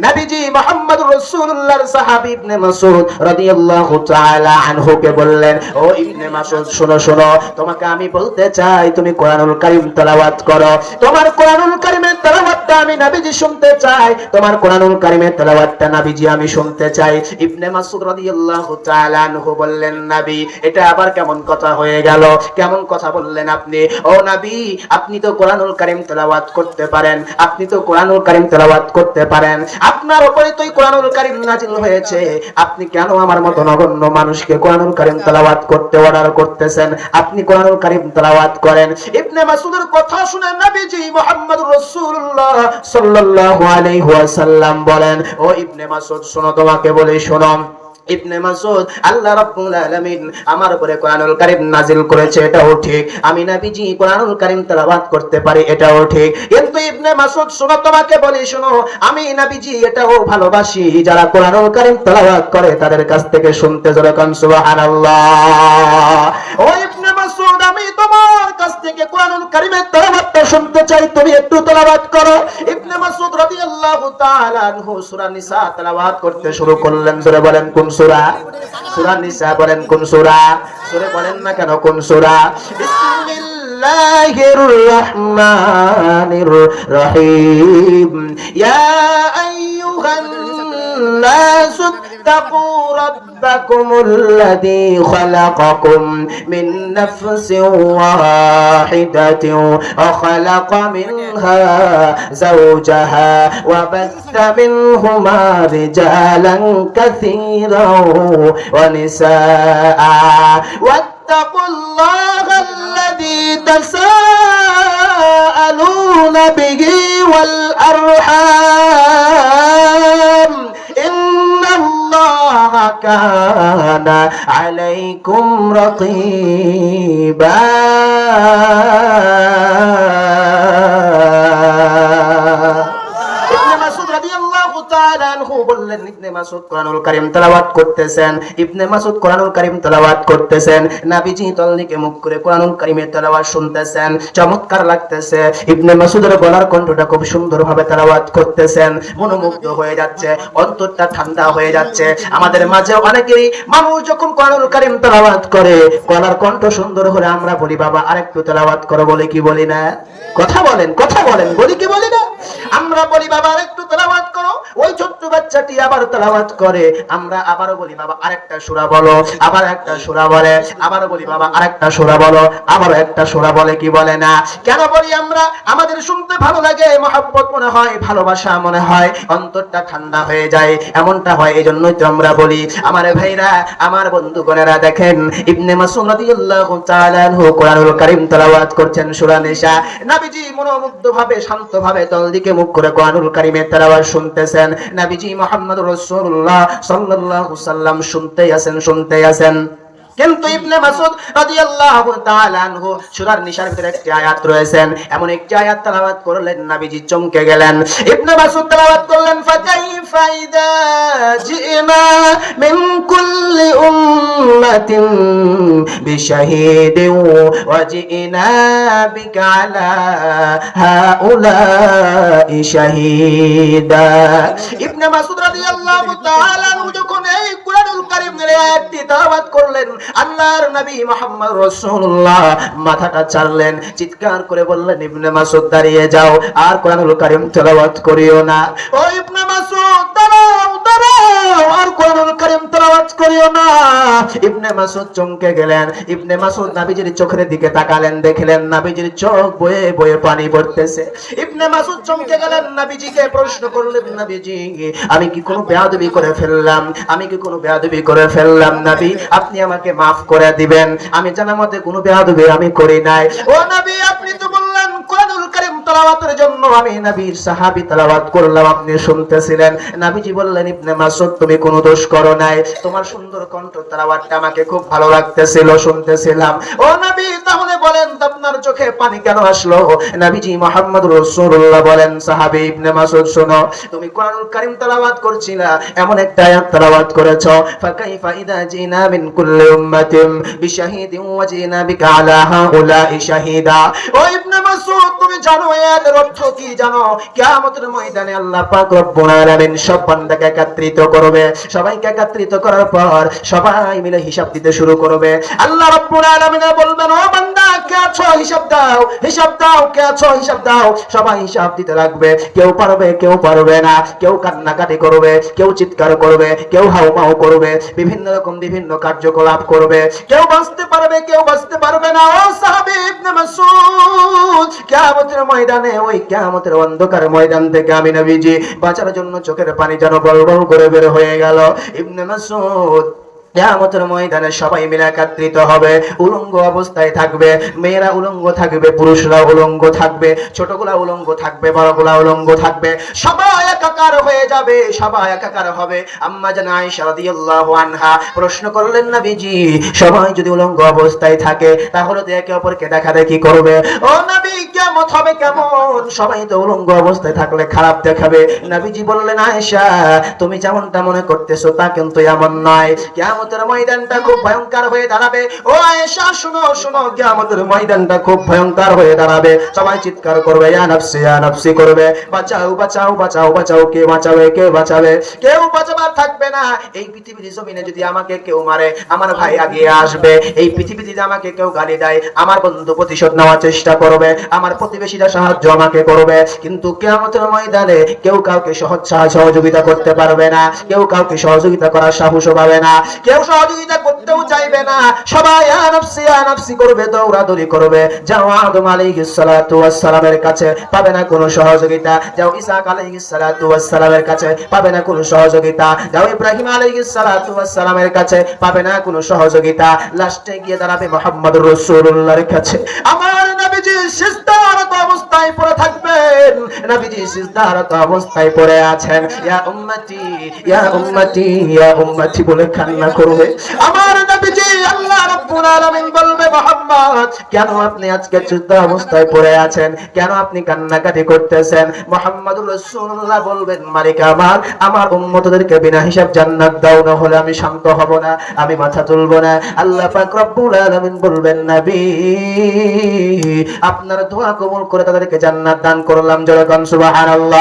নবীজি মুহাম্মদুর রাসূলুল্লাহর সাহাবী ইবনে মাসউদ রাদিয়াল্লাহু তাআলা আনহুকে বললেন, ও ইবনে মাসউদ শোনো শোনো, তোমাকে আমি বলতে চাই তুমি কোরআনুল কারীম তেলাওয়াত করো। তোমার কোরআনুল কারীমের তেলাওয়াতটা আমি নবীজি শুনতে চাই। তোমার কোরআনুল কারীমের তেলাওয়াতটা নবীজি আমি শুনতে চাই। ইবনে মাসউদ রাদিয়াল্লাহু তাআলা আনহু বললেন, নবী এটা আবার কেমন কথা হয়ে গেল? কেমন কথা বললেন আপনি? ও নবী, আপনি তো কোরআনুল কারীম তেলাওয়াত করতে পারেন, আপনি তো কোরআনুল কারীম তেলাওয়াত করতে পারেন, আপনার উপরে তো কোরআনুল কারীম নাযিল হয়েছে, আপনি কেন আমার মত নগণ্য মানুষকে কোরআনুল কারীম তেলাওয়াত করতে অর্ডার করতেছেন? আপনি কোরআনুল কারীম তেলাওয়াত করেন। ইবনে মাসউদের কথা শুনে নবীজি মুহাম্মদুর রাসূলুল্লাহ সাল্লাল্লাহু আলাইহি ওয়াসাল্লাম বলেন, ও ইবনে মাসউদ শোনো, তোমাকে বলি শোনো। ইবনে মাসউদ, আল্লাহ রাব্বুল আলামিন আমার উপরে কোরআনুল কারীম নাযিল করেছে, এটাও ঠিক। আমি নবীজি কোরআনুল কারীম তেলাওয়াত করতে পারি, এটাও ঠিক। কিন্তু ইবনে মাসউদ শোনো, তোমাকে বলি শোনো, আমি নবীজি এটাও ভালোবাসি যারা কোরআনুল কারীম তেলাওয়াত করে তাদের কাছ থেকে শুনতে। জোরে কান সুবহানাল্লাহ। ও ইবনে মাসউদ, আমি তোমার কাছ থেকে কোরআনুল কারীমের তেলাওয়াতটা শুনতে চাই, তুমি একটু তেলাওয়াত করো। ইবনে মাসউদ রাদিয়াল্লাহু তাআলা আনহু সূরা নিসা তেলাওয়াত করতে শুরু করলেন। জোরে বলেন কোন সূরা? সূরা নিসা। বলেন কোন সূরা? সূরা বলেন না কেন কোন সূরা? বিসমিল্লাহির রহমানির রহিম। ইয়া আইয়ুহান নাস اتقوا ربكم الذي خلقكم من نفس واحدة وخلق منها زوجها وبث منهما رجالا كثيرا ونساء واتقوا الله الذي تساءلون به والأرحام إن الله كان عليكم رقيبا। বললেন ইবনে মাসউদ কোরআনুল কারীম তেলাওয়াত করতেছেন। ইবনে মাসউদ কোরআনুল কারীম তেলাওয়াত করতেছেন, নবীজি তলনিকে মুখ করে কোরআনুল কারীমের তেলাওয়াত শুনতেছেন। চমৎকার লাগতেছে। ইবনে মাসউদের গলার কণ্ঠটা খুব সুন্দরভাবে তেলাওয়াত করতেছেন। মনোমুগ্ধ হয়ে যাচ্ছে, অন্তরটা ঠান্ডা হয়ে যাচ্ছে। আমাদের মাঝে অনেকেই মানুষ যখন কোরআনুল কারীম তেলাওয়াত করে, গলার কণ্ঠ সুন্দর হলে আমরা বলি বাবা আরেকটু তেলাওয়াত করো, বলে কি বলি না? কথা বলেন, কথা বলেন, বলি কি বলি না? আমরা বলি বাবা আরেকটু তেলাওয়াত করো, ওই ছোট্ট বাচ্চাটি আবার তেলাওয়াত করে। আমরা আবারও বলি বাবা আরেকটা সূরা বলো, আবার একটা সূরা বলে, আবারও বলি বাবা আরেকটা সূরা বলো, আবার একটা সূরা বলে, কি বলে না? কেন বলি আমরা? আমাদের শুনতে ভালো লাগে, মহব্বত মনে হয়, ভালোবাসা মনে হয়, অন্তরটা ঠান্ডা হয়ে যায়, এমনটা হয়, এজন্যই তো আমরা বলি। আমার ভাইরা, আমার বন্ধুগণেরা, দেখেন ইবনে মাসউদ রাদিয়াল্লাহু তাআলা আনহু কোরআনুল কারীম তেলাওয়াত করছেন সূরা নিসা। নবীজি মনোমুগ্ধভাবে শান্তভাবে তলদিকে মুখ করে কোরআনুল কারীমের তেলাওয়াত শুনতেছেন। নবীজি মুহাম্মদুর রাসূলুল্লাহ সাল্লাল্লাহু আলাইহি ওয়াসাল্লাম শুনতেই আছেন। কিন্তু ইবনে মাসউদ রাদিয়াল্লাহু তাআলা আনহু সূরার নিসার ভিতরে একটি আয়াত রয়েছে, এমন একটি আয়াত তেলাওয়াত করলেন, নবীজি চমকে গেলেন। ইবনে মাসউদ তেলাওয়াত করলেন, ফাকাইফা ইযা জিনা মিন কুল্লি উম্মাতিন বিশাহিদিন ওয়া জিনা বিকা আলা হাউলাই শাহীদা। ইবনে মাসউদ রাদিয়াল্লাহু তাআলা আনহু যখন এই কোরআনুল কারীমের আয়াতটি তেলাওয়াত করলেন, আল্লাহর নবী মুহাম্মদ রাসূলুল্লাহ মাথাটা চাড়লেন, চিৎকার করে বললেন, ইবনে মাসউদ দাঁড়িয়ে যাও, আর কোরআনুল কারীম তেলাওয়াত করিও না। ও ইবনে মাসউদ দাঁড়াও, দাঁড়াও, আর কোরআনুল কারীম তেলাওয়াত করিও না। ইবনে মাসউদ চমকে গেলেন। ইবনে মাসউদ নবীজির চোখের দিকে তাকালেন, দেখলেন নবীজির চোখ বয়ে বয়ে পানি পড়তেছে। ইবনে মাসউদ চমকে গেলেন, নবীজিকে প্রশ্ন করলেন, নবীজি আমি কি কোনো বেয়াদবি করে ফেললাম? আমি কি কোনো বেয়াদবি করে ফেললাম? নবী আপনি আমাকে মাফ করে দিবেন, আমি জানা মতে কোনো বেয়াদবি আমি করি নাই। ও নবী, আপনি তো বললেন কোরআনুল কারীম তেলাওয়াতের জন্য আমি নবীর সাহাবী তেলাওয়াত করলাম, আপনি শুনতেছিলেন। নবীজি বললেন, ইবনে মাসউদ তুমি কোনো দোষ করো নাই, তোমার সুন্দর কণ্ঠ তেলাওয়াতটা আমাকে খুব ভালো লাগতেছিল, শুনতেছিলাম। ও নবী, তাহলে বলেন তো আপনার চোখে পানি কেন আসলো? নবীজি মুহাম্মদুর রাসূলুল্লাহ বলেন, সাহাবী ইবনে মাসউদ শোনো, তুমি কোরআনুল কারীম তেলাওয়াত করছিলা, এমন একটা আয়াত তেলাওয়াত করেছো, ফাকাইফা ইযা জিনা মিন কুল্লি উম্মাতিন বিশাহিদিন ওয়া জিনা বিকা আলা হাউলাই শাহিদা। ও ইবনে মাসউদ, তুমি জানো আয়াতের অর্থ কি জানো? কিয়ামতের ময়দানে আল্লাহ পাক রব্বুল আলামিন সব বান্দাকে একত্রিত করবে, সবাইকে একত্রিত করার পর সবাই মিলে হিসাব দিতে শুরু করবে। আল্লাহ রব্বুল আলামিন বলবেন, ও বান্দা কে আছো হিসাব দাও, হিসাব দাও, কে আছো হিসাব দাও। সবাই হিসাব দিতে লাগবে, কেউ পারবে কেউ পারবে না, কেউ কান্নাকাটি করবে, কেউ চিৎকার করবে, কেউ হাউমাউ করবে, বিভিন্ন রকম বিভিন্ন কার্যকলাপ করবে, কেউ বাঁচতে পারবে কেউ বাঁচতে পারবে না। ও সাহাবী ইবনে মাসউদ, কিয়ামতের ময়দানে, ওই কিয়ামতের অন্ধকার ময়দান থেকে আমি নবীজি বাঁচার জন্য চোখের পানি যেন বল বল করে বের হয়ে গেল। ইবনে মাসউদ, কিয়ামতের ময়দানে সবাই মিলে একত্রিত হবে, উলঙ্গ অবস্থায় থাকবে, মেয়েরা উলঙ্গ থাকবে, পুরুষরা উলঙ্গ থাকবে, ছোটগুলা উলঙ্গ থাকবে, বড়গুলা উলঙ্গ থাকবে, সবাই একাকার হয়ে যাবে, সবাই একাকার হবে। আম্মা জান আয়েশা রাদিয়াল্লাহু আনহা প্রশ্ন করলেন, নবীজি সবাই যদি উলঙ্গ অবস্থায় থাকে তাহলে তো একে অপরকে দেখাদেখি করবে, ও নবী কিয়ামত হবে কেমন? সবাই তো উলঙ্গ অবস্থায় থাকলে খারাপ দেখাবে। নবীজি বললেন, আয়েশা তুমি যেমনটা মনে করতেছো তা কিন্তু এমন নয়, কিয়ামতের ময়দানটা খুব ভয়ঙ্কর হয়ে দাঁড়াবে। ও আয়েশা শুনো শুনো, কিয়ামতের ময়দানটা খুব ভয়ঙ্কর হয়ে দাঁড়াবে, সবাই চিৎকার করবে, ইয়া নাফসি করবে, বাঁচাও বাঁচাও বাঁচাও বাঁচাও, কে বাঁচাবে কে বাঁচাবে? কেউ বাঁচাবার থাকবে না। এই পৃথিবীর জমিনে যদি আমাকে কেউ মারে, আমার ভাই আগিয়ে আসবে। এই পৃথিবীতে যদি আমাকে কেউ গালি দেয়, আমার বন্ধু প্রতিশোধ নেওয়ার চেষ্টা করবে, আমার প্রতিবেশীরা সাহায্য আমাকে করবে। কিন্তু কিয়ামতের ময়দানে কেউ কাউকে সহযোগিতা করতে পারবে না, কেউ কাউকে সহযোগিতা করার সাহসও পাবে না, কেউ সহযোগিতা করতেও চাইবে না। সবাই ইয়া নাফসি করবে, দৌড়াদৌড়ি করবে। যাও আদম আলাইহিস সালাতু ওয়াস সালামের কাছে, পাবে না কোনো সহযোগিতা। যাও ঈসা আলাইহিস সালাতু ওয়াস সালামের কাছে, পাবে না কোনো সহযোগিতা। যাও ইব্রাহিম আলাইহিস সালাতু ওয়াস সালামের কাছে, পাবে না কোনো সহযোগিতা। লাস্টে গিয়ে দাঁড়াবে মুহাম্মদুর রাসূলুল্লাহর কাছে। আমার নবীজি সিজদারত অবস্থায় পড়ে থাকবেন, নবীজি সিজদারত অবস্থায় পড়ে আছেন। ইয়া উম্মতি ইয়া উম্মতি ইয়া উম্মতি বলে কান্না করবে। আমার নবীজি, আল্লাহ রাব্বুল আলামিন বলবে, মুহাম্মদ কেন আপনি আজকে সিজদা অবস্থায় পড়ে আছেন, কেন আপনি কান্নাকাটি করতেছেন? মুহাম্মদুর রাসূলুল্লাহ বলবেন, মালিক আমার উম্মতদেরকে বিনা হিসাব জান্নাত দাও, না হলে আমি শান্ত হব না, আমি মাথা তুলব না। আল্লাহ পাক রব্বুল আলামিন বলবেন, নবী আপনার দোয়া কবুল করে তাদেরকে জান্নাত দান করলাম। জোরে বলুন সুবহানাল্লাহ।